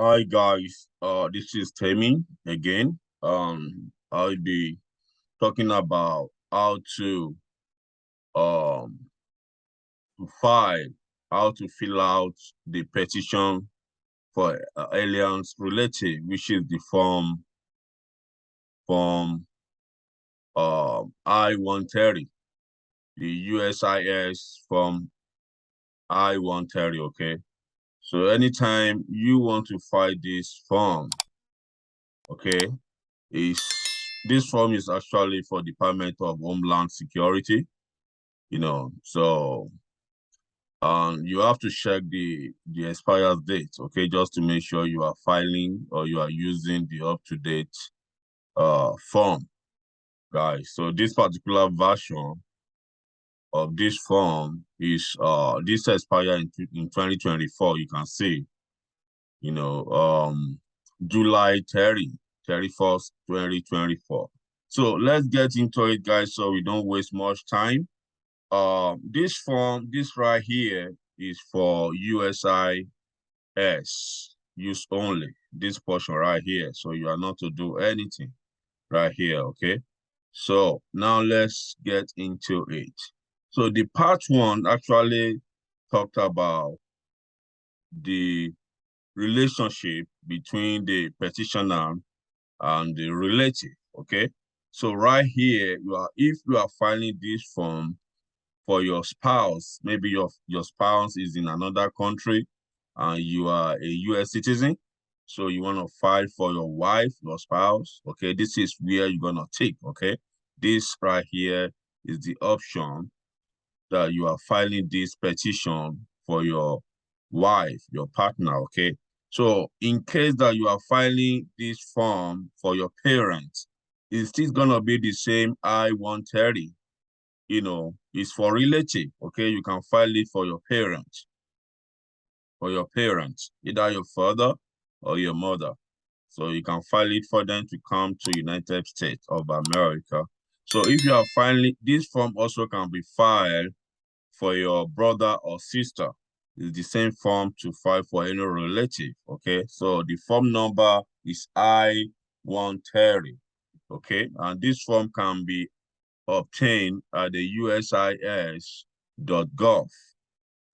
Hi guys, this is Temi again. I'll be talking about how um to file, how to fill out the petition for aliens relative, which is the form I-130, the USCIS form I-130. Okay, so anytime you want to file this form, okay, is this form is actually for Department of Homeland Security, so you have to check the expired date, okay, just to make sure you are filing or you are using the up-to-date form, guys. So this particular version of this form is this expired in 2024. You can see, you know, July 31st, 2024. So let's get into it, guys, so we don't waste much time. This form, this right here, is for USCIS use only. This portion right here, so you are not to do anything right here, okay? So now let's get into it. So the part one actually talked about the relationship between the petitioner and the relative, okay? So right here, if you are filing this form for your spouse, maybe your spouse is in another country and you are a US citizen, so you want to file for your wife, your spouse, okay? This is where you're going to tick, okay? This right here is the option that you are filing this petition for your wife, your partner, okay? So in case that you are filing this form for your parents, it's still gonna be the same I-130, it's for relative, okay? You can file it for your parents, either your father or your mother. So you can file it for them to come to United States of America. So if you are filing, this form also can be filed for your brother or sister. It's the same form to file for any relative, okay? So the form number is I-130, okay? And this form can be obtained at the USCIS.gov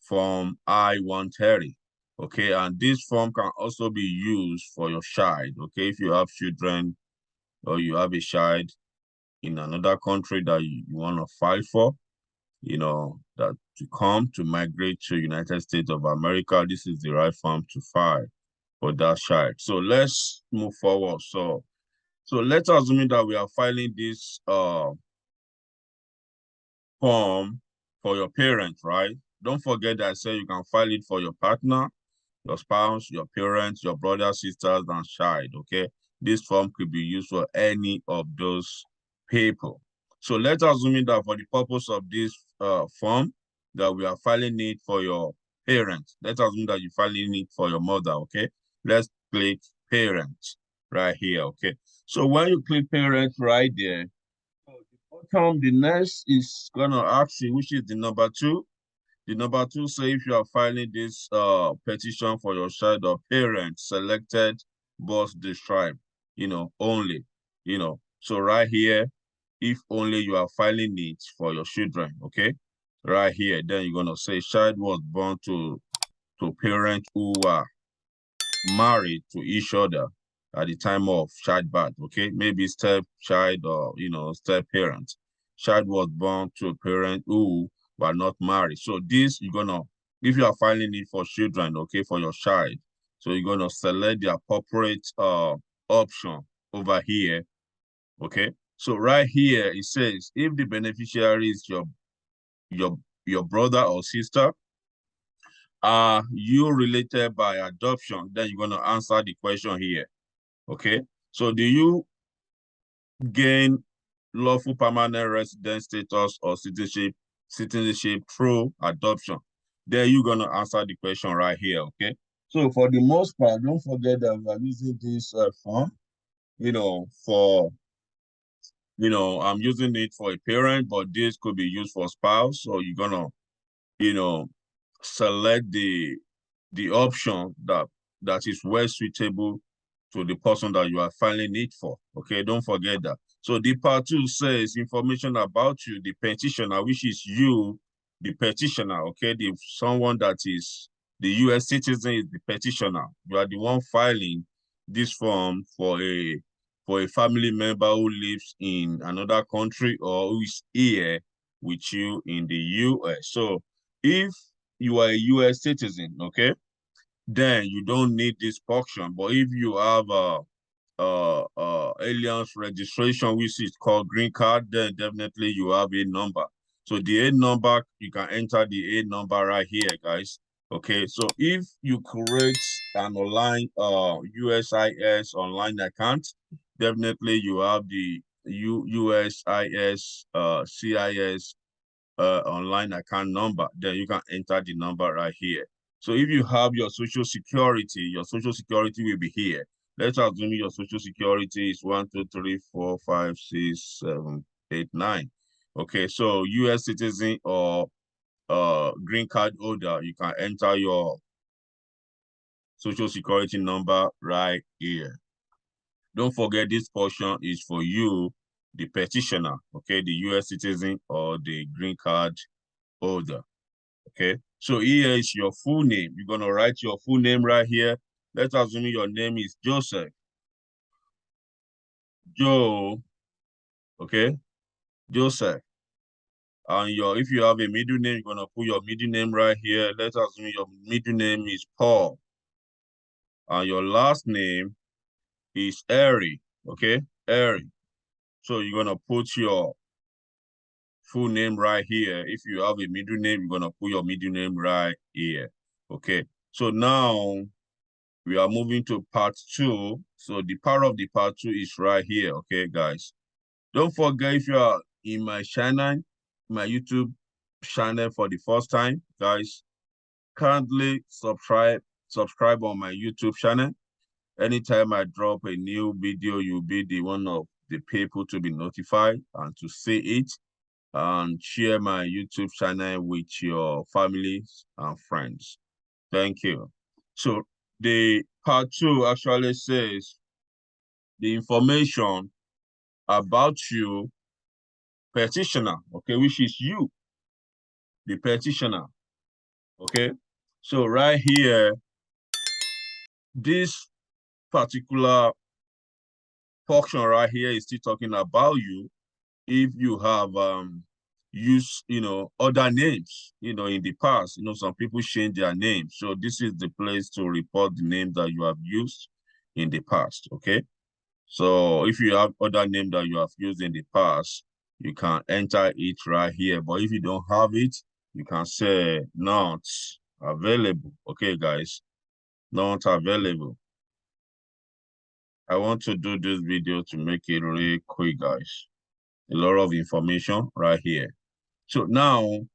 form I-130, okay? And this form can also be used for your child, okay? If you have children or you have a child in another country that you want to file for, that to come to migrate to United States of America, this is the right form to file for that child. So let's move forward. So let's assume that we are filing this form for your parents, right? Don't forget that I said you can file it for your partner, your spouse, your parents, your brothers, sisters, and child, okay? This form could be used for any of those people. So let's assume that for the purpose of this form, that we are filing it for your parents. Let's assume that you're filing it for your mother, okay? Let's click parents right here, okay? So when you click parents right there, bottom, the next is gonna ask you, which is the number two. The number two say if you are filing this petition for your child or parent, selected boss describe, only, So right here, if only you are filing it for your children, okay? Right here, then you're gonna say child was born to parents who are married to each other at the time of childbirth, okay? Maybe stepchild or, step-parent. Child was born to a parent who were not married. So this, if you are filing it for children, okay, for your child, so you're gonna select the appropriate option over here, okay? So right here, it says, if the beneficiary is your brother or sister, are you related by adoption? Then you're going to answer the question here, okay? So do you gain lawful permanent resident status or citizenship through adoption? Then you're going to answer the question right here, okay? So for the most part, don't forget that we are using this form, I'm using it for a parent, but this could be used for spouse. So you're going to, select the option that that is well suitable to the person that you are filing it for. Okay, don't forget that. So the part 2 says information about you, the petitioner, which is you, the petitioner, okay? Someone that is the US citizen is the petitioner. You are the one filing this form for a family member who lives in another country or who is here with you in the US. So if you are a US citizen, okay, then you don't need this portion. But if you have aliens registration, which is called green card, then definitely you have a number. So the A number, you can enter the A number right here, guys. Okay, so if you create an online USCIS online account, definitely you have the USCIS CIS online account number, then you can enter the number right here. So if you have your social security will be here. Let's assume your social security is 1, 2, 3, 4, 5, 6, 7, 8, 9. Okay, so US citizen or green card holder, you can enter your social security number right here. Don't forget this portion is for you, the petitioner, okay, the US citizen or the green card holder. Okay, so here is your full name. You're gonna write your full name right here. Let's assume your name is Joseph. Joe, okay, Joseph. And if you have a middle name, you're gonna put your middle name right here. Let's assume your middle name is Paul. And your last name is Harry, okay, Harry. So you're gonna put your full name right here. If you have a middle name, you're gonna put your middle name right here, okay. So now we are moving to part 2. So the part of the part 2 is right here, okay, guys. Don't forget, if you are in my channel, my YouTube channel for the first time, guys, kindly subscribe on my YouTube channel. Anytime I drop a new video, you'll be the one of the people to be notified and to see it, and share my YouTube channel with your families and friends. Thank you. So the part 2 actually says the information about you, petitioner, okay, which is you, the petitioner, okay? So right here, this particular portion right here is still talking about you. If you have used, other names, in the past, some people change their names. So this is the place to report the name that you have used in the past, okay? So if you have other names that you have used in the past, you can enter it right here. But if you don't have it, you can say not available. Okay, guys, not available. I want to do this video to make it really quick, guys. A lot of information right here. So now,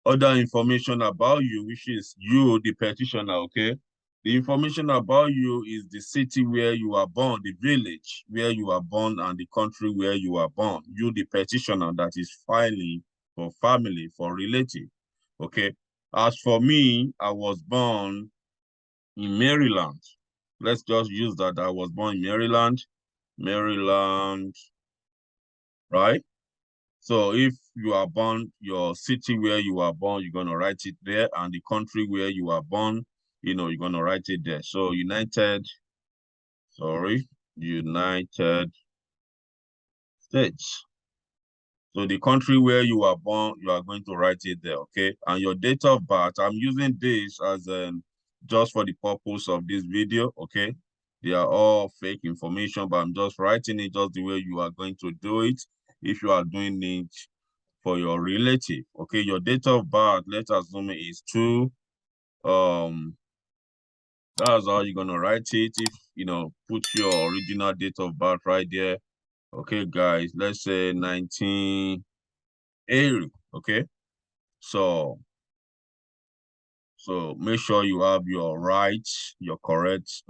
other information about you, which is you, the petitioner, okay? The information about you is the city where you are born, the village where you are born, and the country where you are born. You, the petitioner that is filing for family, for relative, okay? As for me, I was born in Maryland. Let's just use that. I was born in Maryland, right? So if you are born, your city where you are born, you're going to write it there, and the country where you are born, you're going to write it there. So United States. So the country where you are born, you are going to write it there, okay? And your date of birth, I'm using this as just for the purpose of this video, okay? They are all fake information, but I'm just writing it just the way you are going to do it if you are doing it for your relative, okay? Your date of birth, let's assume it is 2. That's how you're gonna write it. If put your original date of birth right there. Okay, guys, let's say 1980. Okay, so make sure you have your correct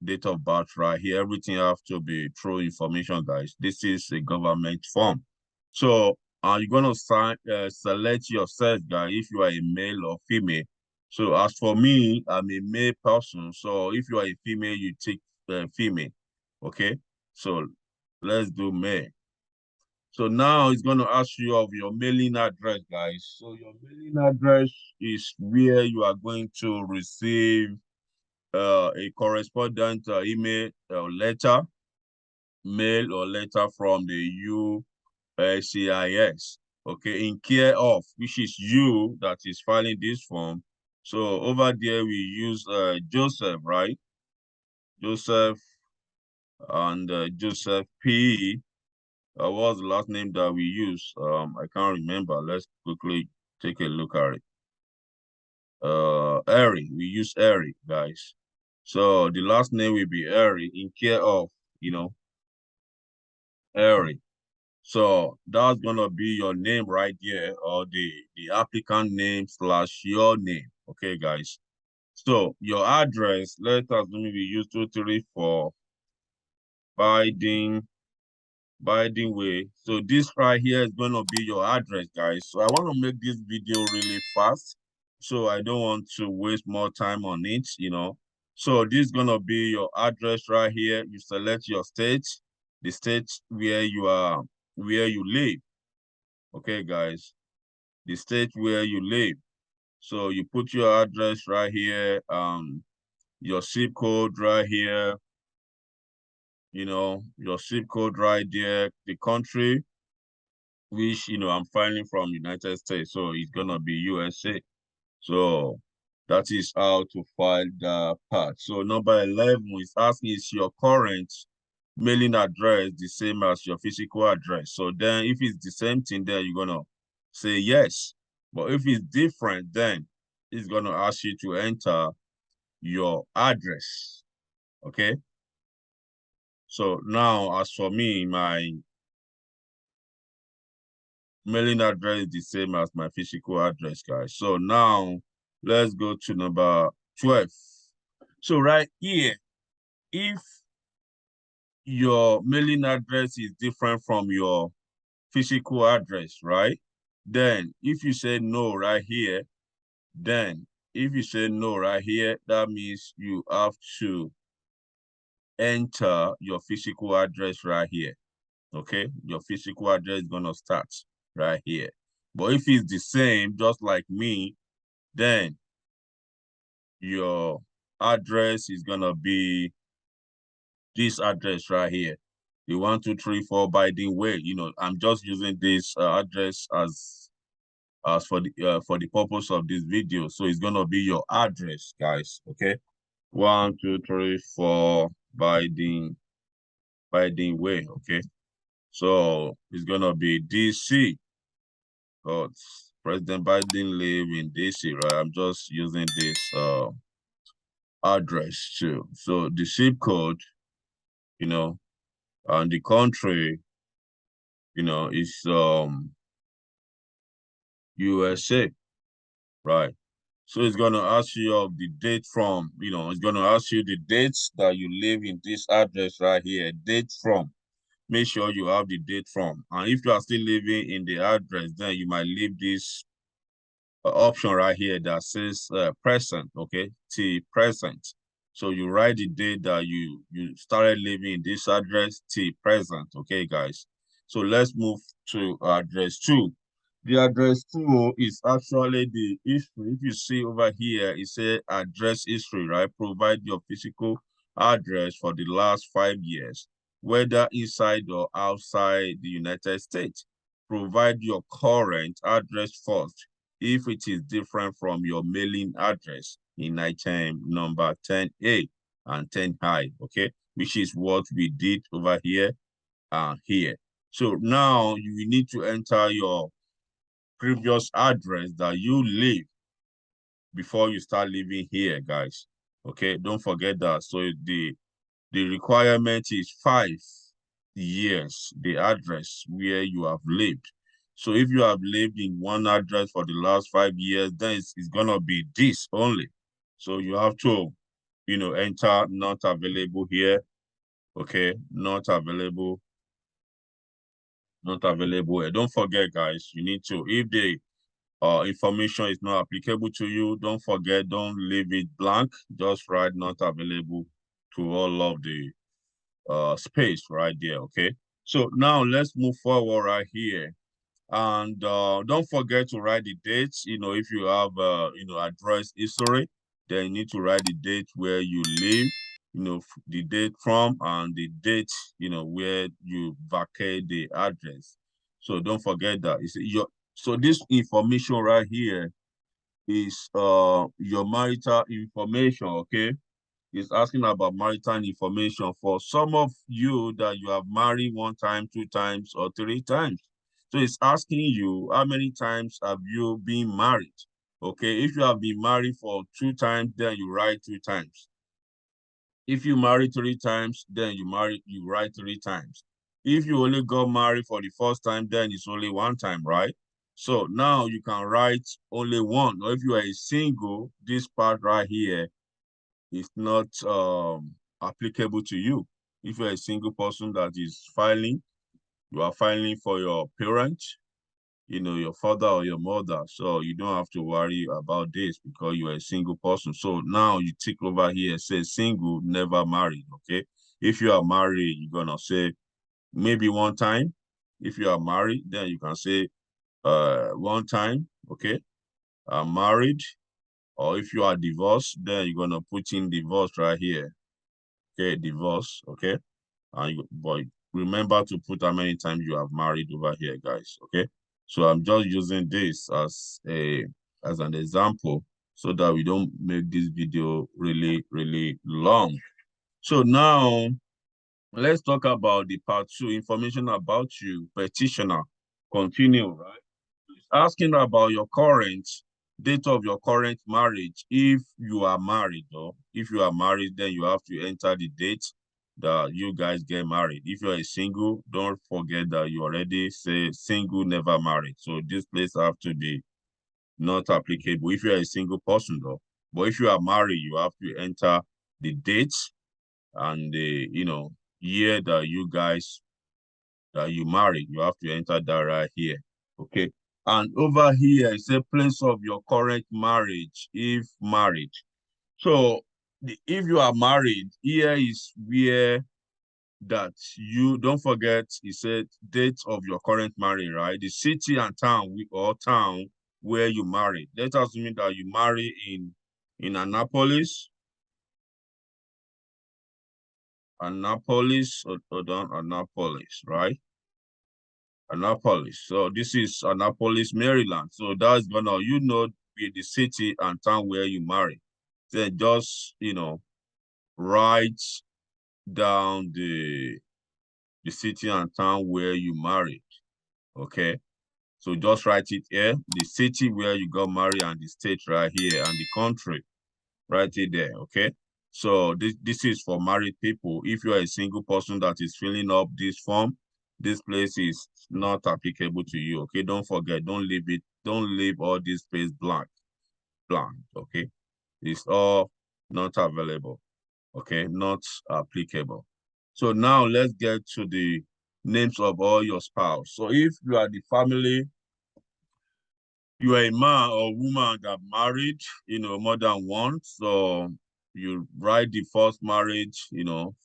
date of birth right here. Everything have to be true information, guys. This is a government form. So you're gonna select yourself, guys, if you are a male or female. So as for me, I'm a male person. So if you are a female, you take female. Okay. So let's do male. So now it's going to ask you of your mailing address, guys. So your mailing address is where you are going to receive a correspondent email or letter, mail or letter from the USCIS, okay, in care of, which is you that is filing this form. So over there we use Joseph, right? Joseph and Joseph P. What was the last name that we use? I can't remember. Let's quickly take a look at it. Airy. We use Airy, guys. So the last name will be Airy in care of, you know, Airy. So that's gonna be your name right here, or the applicant name slash your name. Okay, guys. So your address, let us maybe use 234 Biden Way. So this right here is gonna be your address, guys. So I want to make this video really fast, so I don't want to waste more time on it, you know. So this is gonna be your address right here. You select your state, the state where you are, where you live. Okay, guys, the state where you live. So you put your address right here, your zip code right here, you know, your zip code right there, the country, which, you know, I'm filing from United States, so it's gonna be USA. So that is how to file the part. So number 11 is asking, is your current mailing address the same as your physical address? So then if it's the same thing, then you're gonna say yes. But if it's different, then it's gonna ask you to enter your address. Okay. So now as for me, my mailing address is the same as my physical address, guys. So now let's go to number 12. So right here, if your mailing address is different from your physical address, right? Then if you say no right here, then if you say no right here, that means you have to enter your physical address right here. Okay, your physical address is gonna start right here. But if it's the same, just like me, then your address is gonna be this address right here, the 1234 Biden Way. You know, I'm just using this address as for the purpose of this video. So it's gonna be your address, guys. Okay, 1234 Biden Way. Okay, so it's gonna be DC. But President Biden live in DC, right? I'm just using this address too. So the zip code, you know, and the country, you know, is USA, right? So it's gonna ask you of the date from, you know, it's gonna ask you the dates that you live in this address right here, date from. Make sure you have the date from. And if you are still living in the address, then you might leave this option right here that says present, okay, till present. So you write the date that you started living in this address till present, okay, guys. So let's move to address 2. The address 2 is actually the history. If you see over here, it says address history, right? Provide your physical address for the last 5 years, whether inside or outside the United States. Provide your current address first if it is different from your mailing address in item number 10A and 10I, okay, which is what we did over here and here. So now you need to enter your previous address that you live before you start living here, guys. Okay, don't forget that. So the requirement is 5 years, the address where you have lived. So if you have lived in one address for the last 5 years, then it's gonna be this only. So you have to, you know, enter not available here. Okay, not available, not available. And don't forget, guys, you need to, if information is not applicable to you, don't forget, don't leave it blank. Just write not available to all of the space right there, okay? So now let's move forward right here. And don't forget to write the dates. If you have, address history, then you need to write the date where you live, the date from, and the date, where you vacate the address. So don't forget that. So this information right here is your marital information, okay? It's asking about marital information for some of you that you have married 1 time, 2 times, or 3 times. So it's asking you, how many times have you been married? Okay, if you have been married for 2 times, then you write 2 times. If you marry 3 times, then you write 3 times. If you only got married for the first time, then it's only 1 time, right? So now you can write only 1. Or if you are a single, this part right here is not applicable to you. If you're a single person that is filing, you are filing for your parent, your father or your mother. So you don't have to worry about this because you are a single person. So now you tick over here, say single, never married, okay? If you are married, you're gonna say maybe 1 time. If you are married, then you can say 1 time, okay? I'm married. Or if you are divorced, then you're gonna put in divorce right here. Okay, divorce, okay? But remember to put how many times you have married over here, guys, okay? So I'm just using this as an example so that we don't make this video really, really long. So now let's talk about the part 2, information about you, petitioner. Continue, right? Asking about your current date of your current marriage. If you are married, though, if you are married, then you have to enter the date that you guys get married. If you're a single, don't forget that you already say single, never married. So this place have to be not applicable if you're a single person, though. But if you are married, you have to enter the date and the year that you married. You have to enter that right here. Okay. And over here, it's a place of your current marriage, if married. So if you are married, here is where that you don't forget, it said date of your current marriage, right? The city and town or town where you married. Let us mean that you marry in Annapolis. Annapolis, hold on, Annapolis, right? Annapolis. So this is Annapolis, Maryland. So that's gonna, be the city and town where you marry. Then just, write down the city and town where you married. Okay. So just write it here, the city where you got married and the state right here and the country right there. Okay. So this is for married people. If you are a single person that is filling up this form, this place is not applicable to you. Okay, don't forget, don't leave all this space blank. Okay, it's all not available. Okay, not applicable. So now let's get to the names of all your spouse. So if you are the family, you are a man or woman that married, more than one. So you write the first marriage,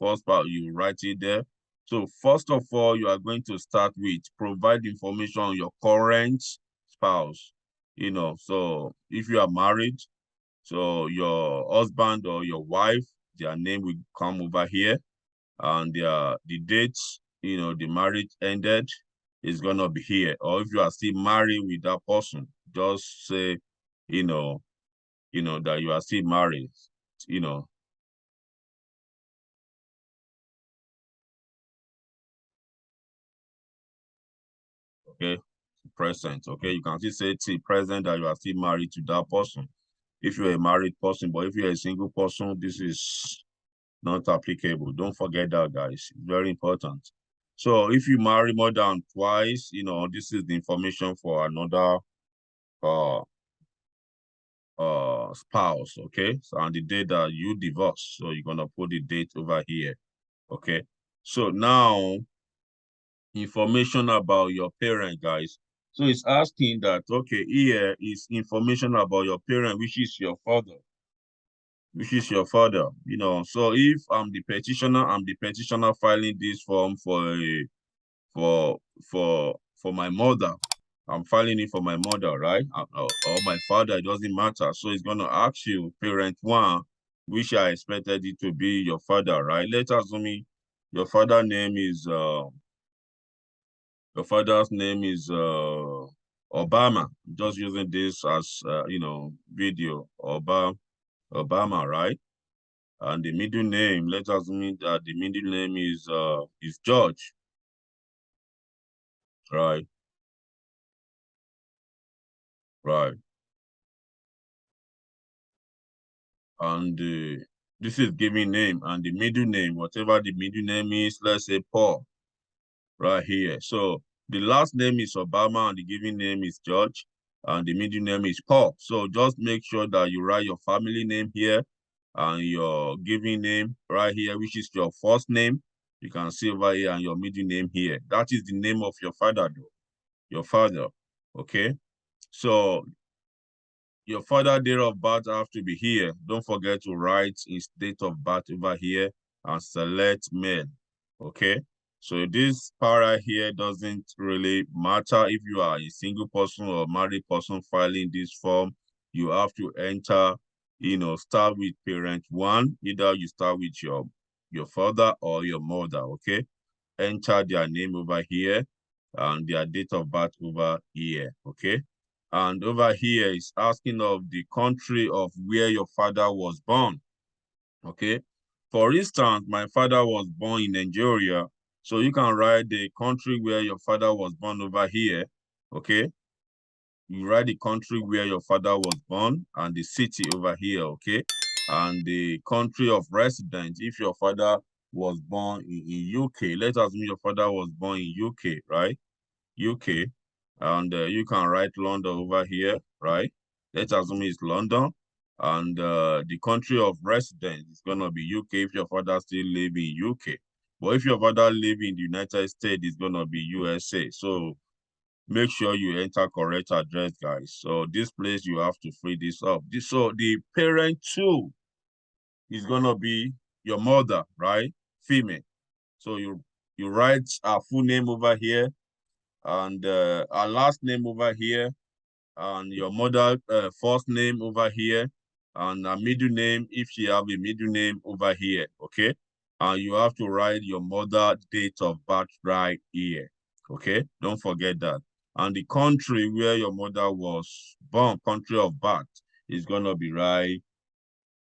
first part, you write it there. So first of all, you are going to start with provide information on your current spouse, so if you are married, so your husband or your wife, their name will come over here and the dates, the marriage ended is gonna be here. Or if you are still married with that person, just say, you know, that you are still married, you know. Okay, present. Okay, you can still say till present that you are still married to that person. If you're a married person, but if you're a single person, this is not applicable. Don't forget that, guys. It's very important. So if you marry more than twice, this is the information for another uh spouse, okay? So on the day that you divorce, so you're gonna put the date over here, okay? So now information about your parent, guys. So it's asking that, okay, here is information about your parent, which is your father, you know. So if I'm the petitioner filing this form for for my mother. I'm filing it for my mother, right? Or my father, it doesn't matter. So it's gonna ask you, parent one, which I expected it to be your father, right? Let's assume your father name is your father's name is Obama. Just using this as you know, video. Obama, right? And the middle name, let's assume that the middle name is George, right? Right. And this is giving name, and the middle name, whatever the middle name is, let's say Paul, right here. So the last name is Obama, and the given name is George, and the middle name is Paul. So just make sure that you write your family name here and your given name right here, which is your first name. You can see over here, and your middle name here. That is the name of your father, though. Your father, okay? So your father date of birth have to be here. Don't forget to write his date of birth over here and select male. Okay. So this para here doesn't really matter if you are a single person or married person filing this form. You have to enter, you know, start with parent one. Either you start with your father or your mother. Okay. Enter their name over here and their date of birth over here. Okay. And over here is asking of the country of where your father was born, okay? For instance, my father was born in Nigeria, so you can write the country where your father was born over here, okay? You write the country where your father was born and the city over here, okay? And the country of residence, if your father was born in UK, let us assume your father was born in UK, right? UK, and you can write London over here, right? Let's assume it's London, and the country of residence is gonna be UK if your father still live in UK. But if your father live in the United States, it's gonna be USA. So make sure you enter correct address, guys. So this place you have to free this up. So the parent too is gonna be your mother, right? Female. So you write her full name over here and our last name over here, and your mother first name over here, and a middle name if she have a middle name over here, okay? And you have to write your mother date of birth right here, okay? Don't forget that. And the country where your mother was born, country of birth, is gonna be right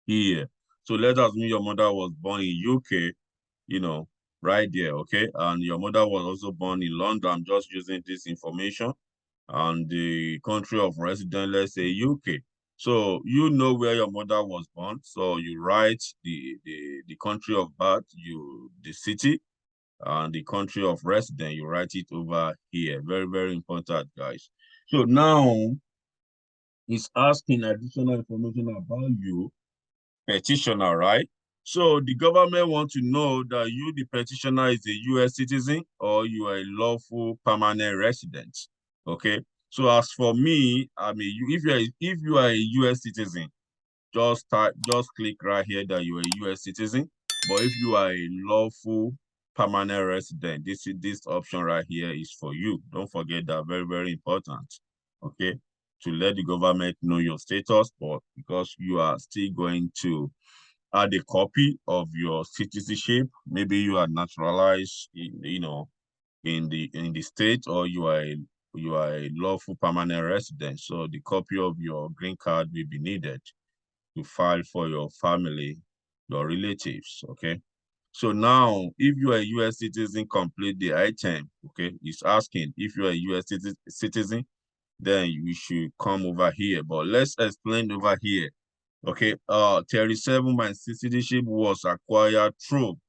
here. So let us know your mother was born in UK, you know, right there, okay? And your mother was also born in London. I'm just using this information. And the country of residence, let's say UK. So you know where your mother was born. So you write the country of birth, the city, and the country of residence, you write it over here. Very, very important, guys. So now it's asking additional information about you, petitioner, right? So the government wants to know that you, the petitioner, is a U.S. citizen or you are a lawful permanent resident. Okay. So as for me, I mean, if you are a U.S. citizen, just click right here that you are a U.S. citizen. But if you are a lawful permanent resident, this option right here is for you. Don't forget that, very, very important. Okay. To let the government know your status, but because you are still going to add a copy of your citizenship. Maybe you are naturalized, you know, in the state, or you are a lawful permanent resident. So the copy of your green card will be needed to file for your family, your relatives. Okay. So now, if you are a U.S. citizen, complete the item. Okay, it's asking if you are a U.S. citizen, then you should come over here. But let's explain over here. Okay, 37 my citizenship was acquired through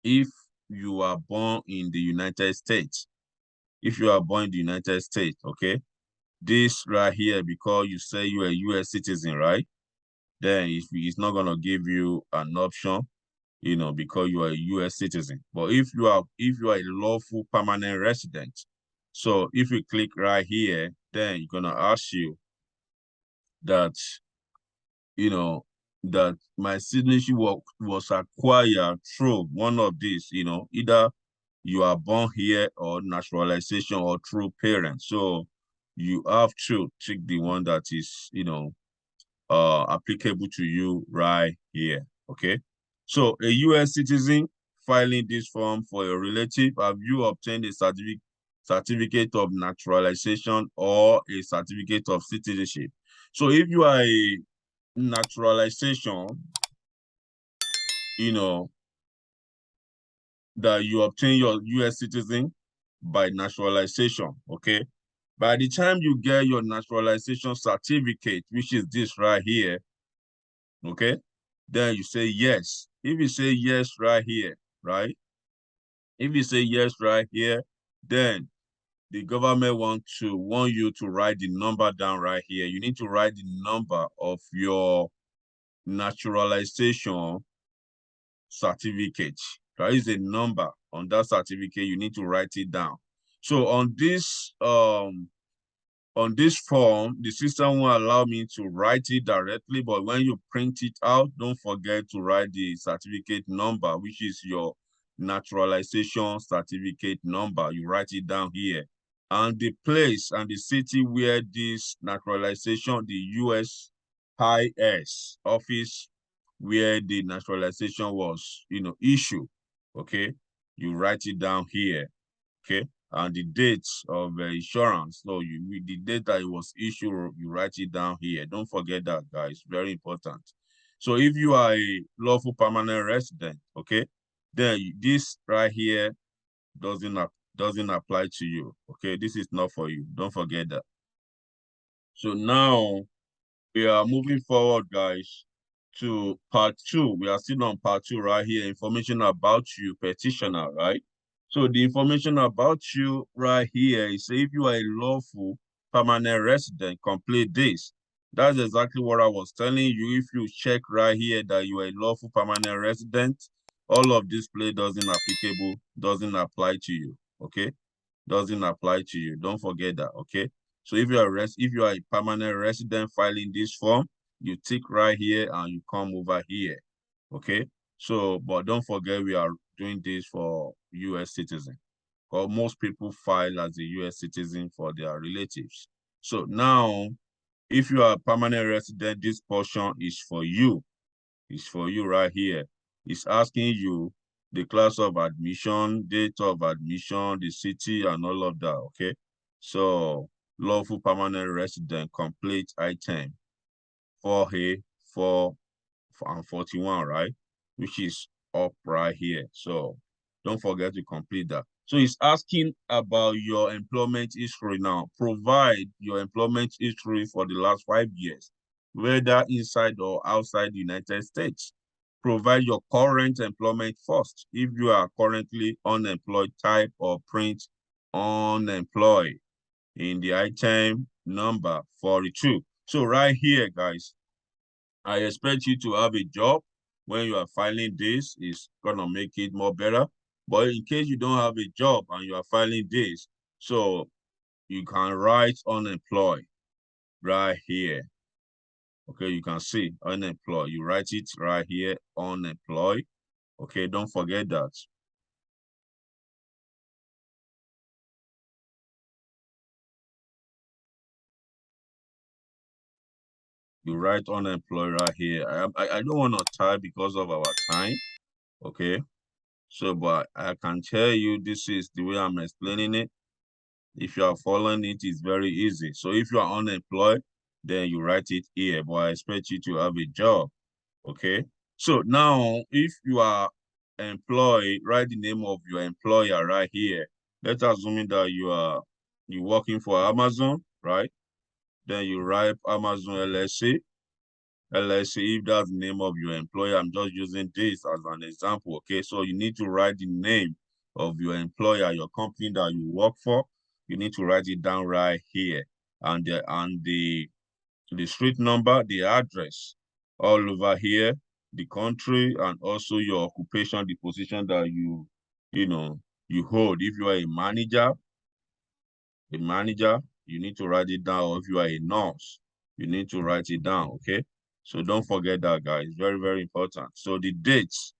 if you are born in the United States. If you are born in the United States, okay, this right here, because you say you are a US citizen, right? Then it's not gonna give you an option, you know, because you are a US citizen. But if you are a lawful permanent resident, So if you click right here, then you're gonna ask you that, that my citizenship was acquired through one of these, either you are born here or naturalization or through parents. So you have to take the one that is, applicable to you right here, okay? So a US citizen filing this form for a relative, have you obtained a certificate of naturalization or a certificate of citizenship? So if you are a naturalization, you know, that you obtain your US citizen by naturalization, okay? By the time you get your naturalization certificate, which is this right here, okay? Then you say yes. If you say yes right here, right? If you say yes right here, then the government want you to write the number down right here. You need to write the number of your naturalization certificate. There is a number on that certificate. You need to write it down. So on this form, the system will allow me to write it directly, but when you print it out, don't forget to write the certificate number, which is your naturalization certificate number. You write it down here. And the place and the city where this naturalization, the USCIS office where the naturalization was, issued, okay? You write it down here, okay? And the dates of insurance. So with the date that it was issued, you write it down here. Don't forget that, guys. Very important. So if you are a lawful permanent resident, okay, then this right here doesn't apply to you. Okay, this is not for you. Don't forget that. So now we are moving forward, guys, to part 2. We are still on part 2 right here. Information about you, petitioner, right? So the information about you right here is if you are a lawful permanent resident, complete this. That's exactly what I was telling you. If you check right here that you are a lawful permanent resident, all of this play doesn't apply to you, okay? Doesn't apply to you. Don't forget that, okay? So if you are a permanent resident filing this form, you tick right here and you come over here, okay? So, but don't forget we are doing this for US citizen. Because most people file as a US citizen for their relatives. So now, if you are a permanent resident, this portion is for you. It's for you right here. It's asking you the class of admission, date of admission, the city, and all of that, okay? So, lawful permanent resident, complete item, 4A, 4, and 41, right? Which is up right here. So, don't forget to complete that. So, it's asking about your employment history now. Provide your employment history for the last 5 years, whether inside or outside the United States. Provide your current employment first. If you are currently unemployed, type or print unemployed in the item number 42. So right here, guys, I expect you to have a job. When you are filing this, it's gonna make it more better. But in case you don't have a job and you are filing this, so you can write unemployed right here. Okay, you can see unemployed. You write it right here, unemployed. Okay, don't forget that. You write unemployed right here. I don't want to type because of our time. Okay, so but I can tell you this is the way I'm explaining it. If you are following it, it's very easy. So if you are unemployed, then you write it here, but I expect you to have a job. Okay, so now if you are employed, write the name of your employer right here. Let's assume that you working for Amazon, right? Then you write Amazon LLC. LLC, if that's the name of your employer, I'm just using this as an example, okay? So you need to write the name of your employer, your company that you work for. You need to write it down right here. And the street number, the address, all over here, the country, and also your occupation, the position that you hold. If you are a manager, a manager, you need to write it down. Or if you are a nurse, you need to write it down, okay? So don't forget that, guys. Very, very important. So the dates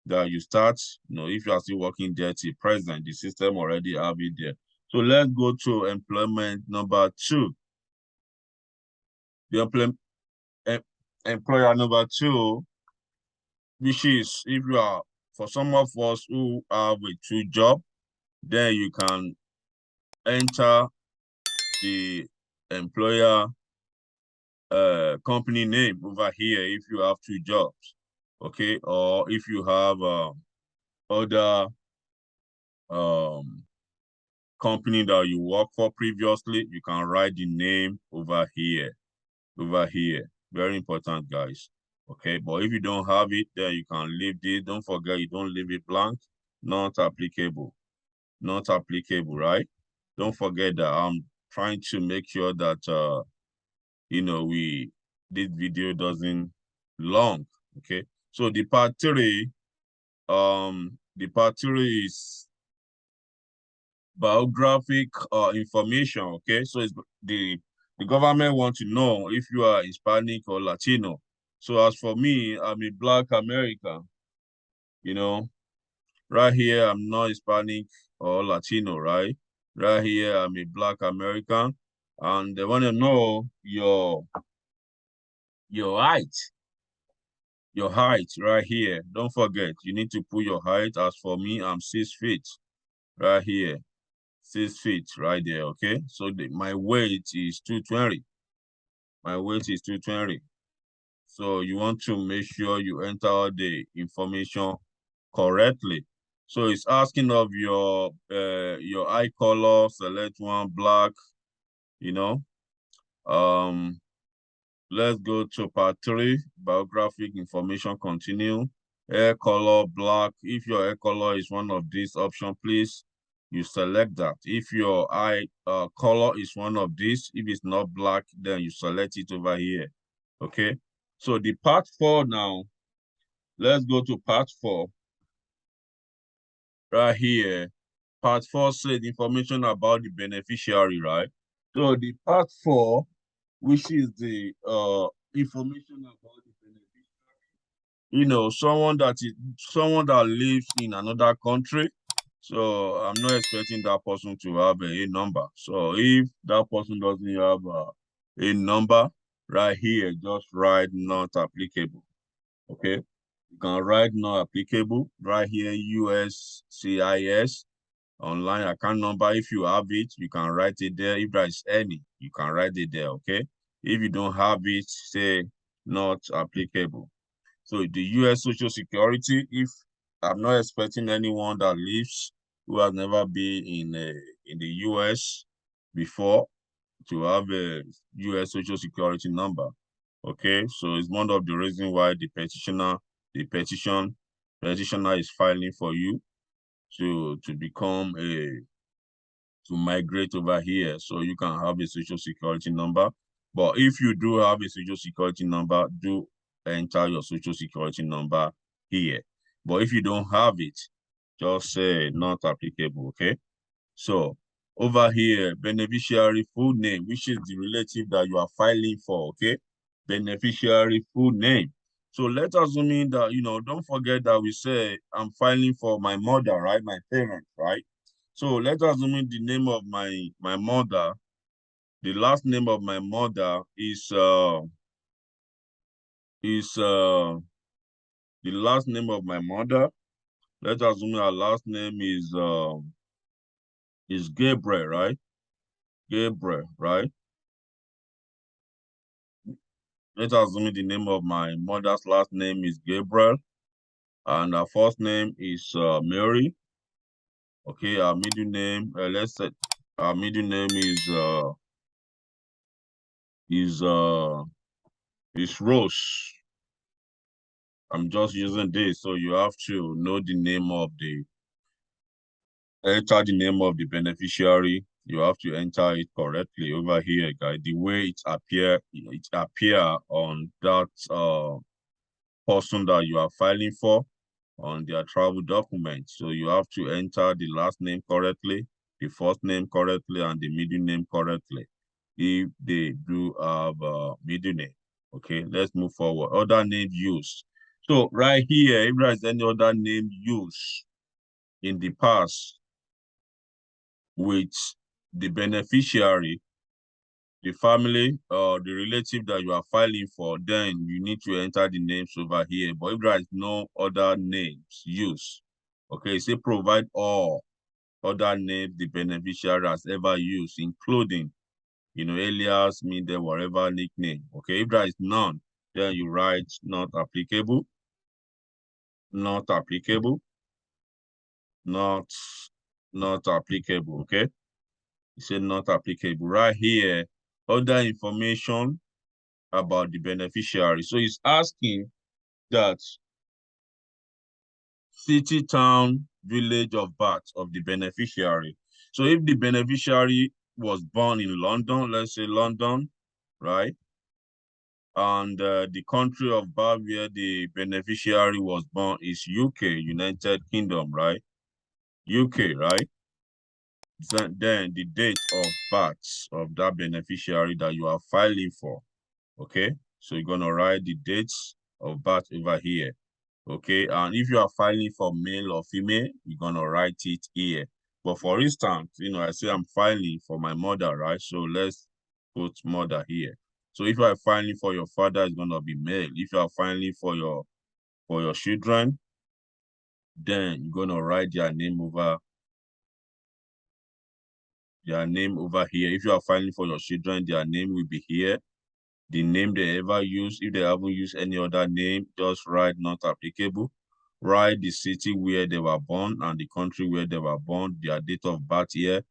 that you start, if you are still working there till present, the system already have it there. So let's go to employment number 2. The employer number 2, which is if you are, for some of us who have a 2 job, then you can enter the employer company name over here if you have 2 jobs, okay? Or if you have other company that you work for previously, you can write the name over here. Very important, guys. Okay, but if you don't have it, then you can leave this. Don't forget, you don't leave it blank. Not applicable. Not applicable, right? Don't forget that I'm trying to make sure that this video doesn't long. Okay. So the part 3, is biographic information. Okay, so it's the government want to know if you are Hispanic or Latino. So as for me, I'm a Black American. Right here I'm not Hispanic or Latino, right? Right here I'm a Black American, and they want to know your height. Your height right here. Don't forget, you need to put your height. As for me, I'm 6 feet right here. 6 feet right there, okay? So my weight is 220. My weight is 220. So you want to make sure you enter all the information correctly. So it's asking of your eye color, select one, black, Let's go to part 3, biographic information, continue. Hair color, black. If your hair color is one of these options, please, you select that. If your eye color is one of these, if it's not black, then you select it over here, okay? So the part 4 now, let's go to part 4. Right here, part 4 says information about the beneficiary, right? So the part 4, which is the information about the beneficiary. Someone that lives in another country. So I'm not expecting that person to have a number. So if that person doesn't have a number, right here, just write not applicable. Okay, you can write not applicable right here, USCIS online account number. If you have it, you can write it there. If there is any, you can write it there, okay? If you don't have it, say not applicable. So the US Social Security, if I'm not expecting anyone that lives who has never been in the US before to have a US Social Security number, okay? So it's one of the reasons why the petitioner is filing for you to become to migrate over here so you can have a social security number. But if you do have a social security number, do enter your social security number here. But if you don't have it, just say not applicable, okay? So over here, beneficiary full name, which is the relative that you are filing for, okay? Beneficiary full name. So let's assume that, don't forget that we say I'm filing for my mother, right? My parents, right? So let's assume the name of my mother, the last name of my mother is the last name of my mother. Let's assume her last name is Gabriel, right? Gabriel, right? Let's assume the name of my mother's last name is Gabriel, and her first name is Mary. Okay, our middle name, let's say our middle name is Rose. I'm just using this, so you have to know the name of enter the name of the beneficiary. You have to enter it correctly over here, guys. The way it appear on that person that you are filing for on their travel document. So you have to enter the last name correctly, the first name correctly and the middle name correctly, if they do have a middle name. Okay, let's move forward. Other name used. So right here, if there is any other name used in the past with the beneficiary, the family or the relative that you are filing for, then you need to enter the names over here. But if there is no other names used, okay, say provide all other names the beneficiary has ever used, including, alias, middle, whatever nickname. Okay, if there is none, then you write not applicable, not applicable, not not applicable. Okay, you say not applicable. Right here, other information about the beneficiary. So it's asking that city, town, village of birth of the beneficiary. So if the beneficiary was born in London, let's say London, right? And the country of birth where the beneficiary was born is UK, United Kingdom, right? UK, right? Then the date of birth of that beneficiary that you are filing for, okay? So you're gonna write the dates of birth over here, okay? And if you are filing for male or female, you're gonna write it here. But for instance, I say I'm filing for my mother, right? So let's put mother here. So if you are filing for your father, it's gonna be male. If you are filing for your children, then you're gonna write their name over here. If you are filing for your children, their name will be here. The name they ever use. If they haven't used any other name, just write not applicable. Write the city where they were born and the country where they were born, their date of birth here.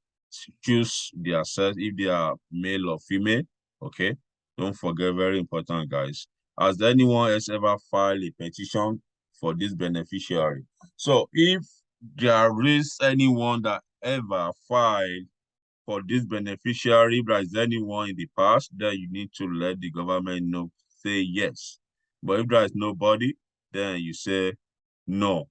Choose their sex if they are male or female. Okay. Don't forget, very important, guys. Has anyone else ever filed a petition for this beneficiary? So if there is anyone that ever filed for this beneficiary, if there is anyone in the past, then you need to let the government know, say yes. But if there is nobody, then you say no.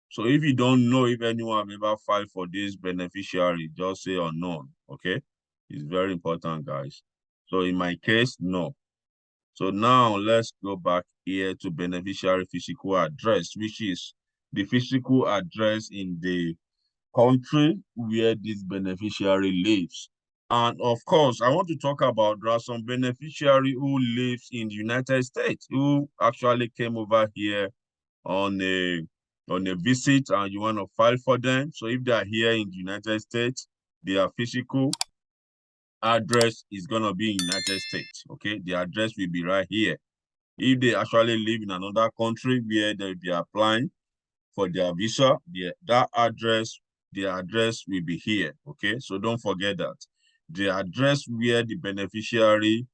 So if you don't know if anyone have ever filed for this beneficiary, just say unknown, okay? It's very important, guys. So in my case, no. So now let's go back here to beneficiary physical address, which is the physical address in the country where this beneficiary lives. And of course, I want to talk about there are some beneficiary who lives in the United States who actually came over here on a visit and you want to file for them. So if they are here in the United States, their physical address is going to be in United States. Okay, the address will be right here. If they actually live in another country where they'll be applying for their visa, the address will be here, okay? So don't forget that. The address where the beneficiary,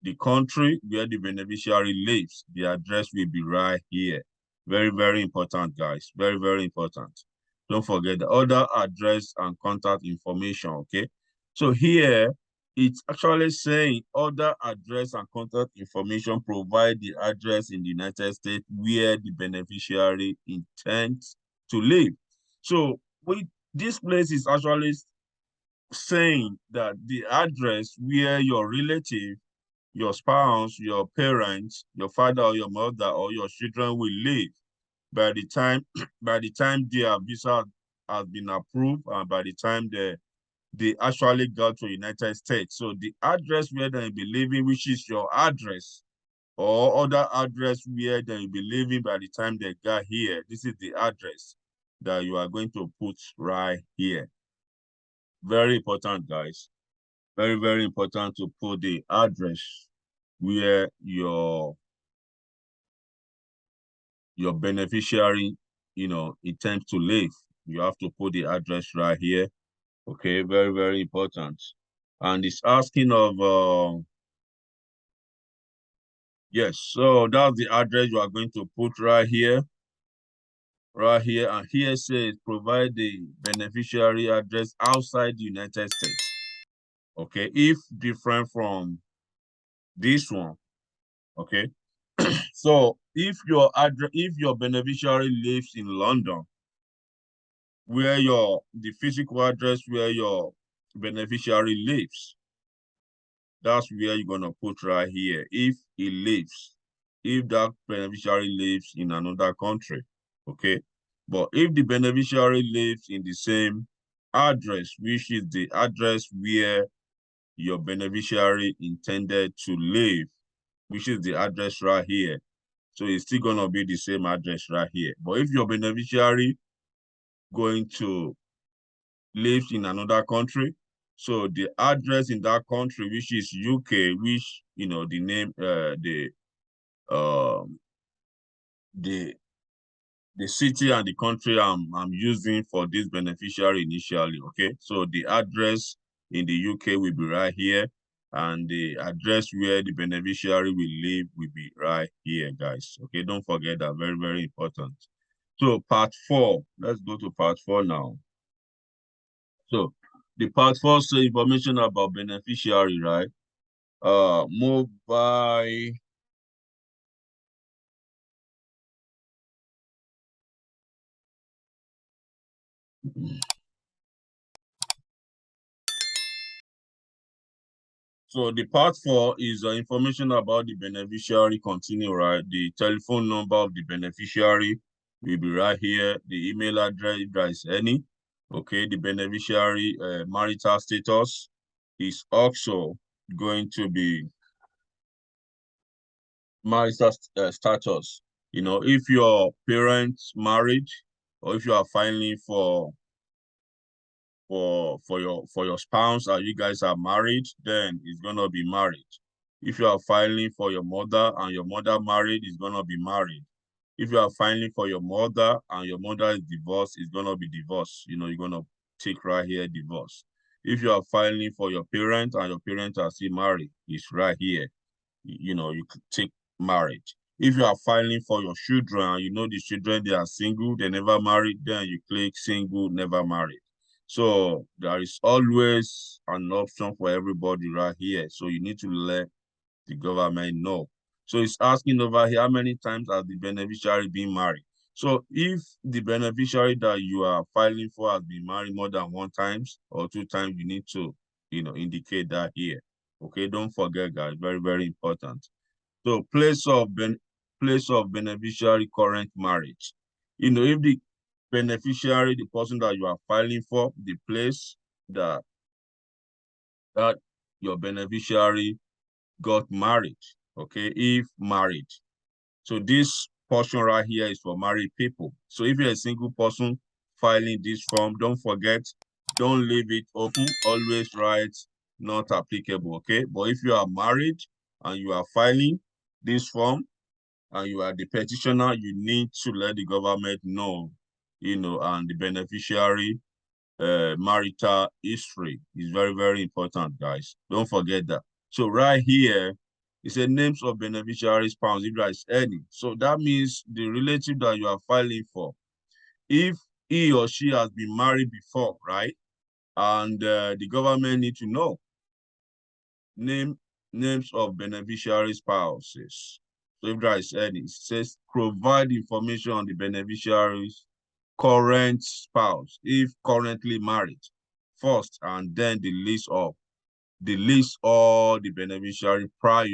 the country where the beneficiary lives, the address will be right here. Very, very important, guys. Very, very important. Don't forget the other address and contact information, okay? So here, it's actually saying other address and contact information provide the address in the United States where the beneficiary intends to live. So this place is actually saying that the address where your relative, your spouse, your parents, your father or your mother or your children will live by the time by the time their visa has been approved and by the time they actually got to United States. So the address where they will be living, which is your address, or other address where they will be living by the time they got here, this is the address that you are going to put right here. Very important, guys. Very, very important to put the address where your beneficiary, intends to live. You have to put the address right here. Okay, very, very important. And it's asking of, yes, so that's the address you are going to put right here. Right here, and here says provide the beneficiary address outside the United States. Okay, if different from this one, okay. So if your beneficiary lives in London, where the physical address where your beneficiary lives. That's where you're gonna put right here. If he lives, if that beneficiary lives in another country, okay? But if the beneficiary lives in the same address, which is the address where your beneficiary intended to live, which is the address right here. So it's still gonna be the same address right here. But if your beneficiary going to live in another country, so the address in that country, which is UK, which the name, um, the the city and the country I'm using for this beneficiary initially. Okay, so the address in the UK will be right here, and the address where the beneficiary will live will be right here, guys. Okay, don't forget that. Very, very important. So part 4. Let's go to part 4 now. So the part 4 says information about beneficiary, right? Mobile. So the part 4 is information about the beneficiary. Continue, right? The telephone number of the beneficiary will be right here. The email address, if there is any. Okay, the beneficiary marital status is also going to be marital status. If your parents married, or if you are filing for your spouse and you guys are married, then it's gonna be married. If you are filing for your mother and your mother married, it's gonna be married. If you are filing for your mother and your mother is divorced, it's gonna be divorce. You're gonna take right here divorce. If you are filing for your parents and your parents are still married, it's right here. You could take marriage. If you are filing for your children and the children, they are single, they never married, then you click single, never married. So there is always an option for everybody right here. So you need to let the government know. So it's asking over here, how many times has the beneficiary been married? So if the beneficiary that you are filing for has been married more than 1 times or 2 times, you need to, indicate that here. Okay, don't forget, guys, very, very important. So place of beneficiary current marriage. If the beneficiary, the person that you are filing for, the place that your beneficiary got married, okay, if married. So this portion right here is for married people. So if you're a single person filing this form, don't forget, don't leave it open. Always write not applicable, okay? But if you are married and you are filing this form and you are the petitioner, you need to let the government know, and the beneficiary marital history is very, very important, guys. Don't forget that. So right here, it says names of beneficiary spouse, if there is any. So that means the relative that you are filing for, if he or she has been married before, right? And the government need to know names of beneficiary spouses. So if there is any, it says provide information on the beneficiary's current spouse, if currently married, first, and then the list all the beneficiary prior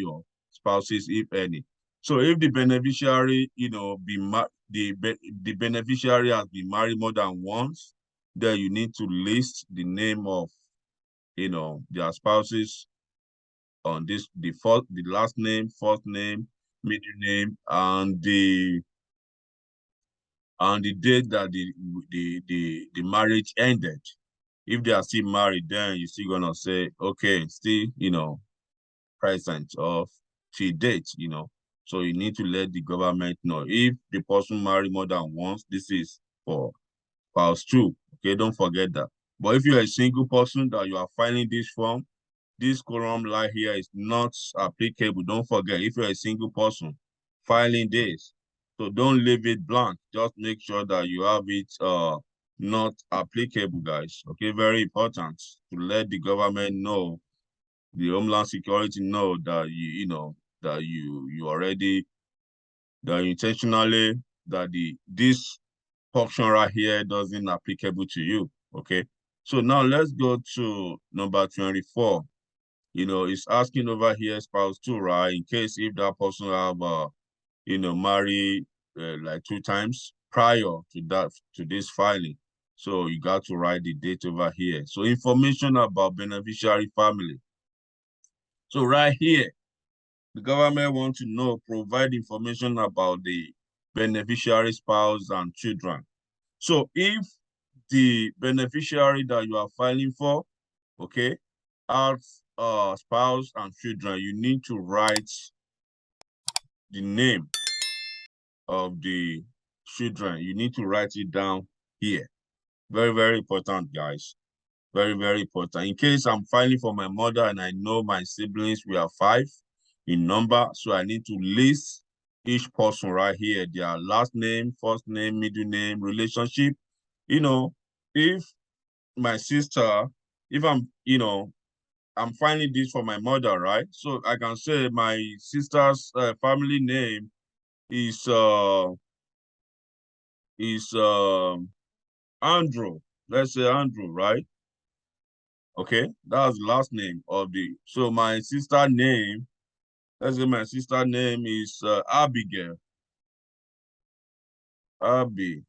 spouses, if any. So if the beneficiary, the beneficiary has been married more than once, then you need to list the name of, their spouses on the last name, first name, middle name, and the date that the marriage ended. If they are still married, then you're still gonna say, okay, still, present of till date. So you need to let the government know. If the person married more than once, this is for spouse 2. Okay, don't forget that. But if you're a single person that you are filing this form, this column line here is not applicable. Don't forget, if you're a single person filing this, so don't leave it blank. Just make sure that you have it not applicable, guys. Okay, very important to let the government know, the Homeland Security know that that you already, that you intentionally, that this portion right here doesn't applicable to you, okay? So now let's go to number 24. It's asking over here spouse too, right? In case if that person have, married like 2 times prior to this filing. So you got to write the date over here. So information about beneficiary family. So right here, the government wants to know, provide information about the beneficiary spouse and children. So if the beneficiary that you are filing for, okay, has spouse and children, you need to write the name of the children. You need to write it down here. Very, very important, guys. Very, very important. In case I'm filing for my mother and I know my siblings, we are 5 in number, so I need to list each person right here, their last name, first name, middle name, relationship. If my sister, if I'm filing this for my mother, right? So I can say my sister's family name is Andrew. Let's say Andrew, right? Okay, that's the last name of the. So my sister name, let's say my sister name is Abigail. Abigail,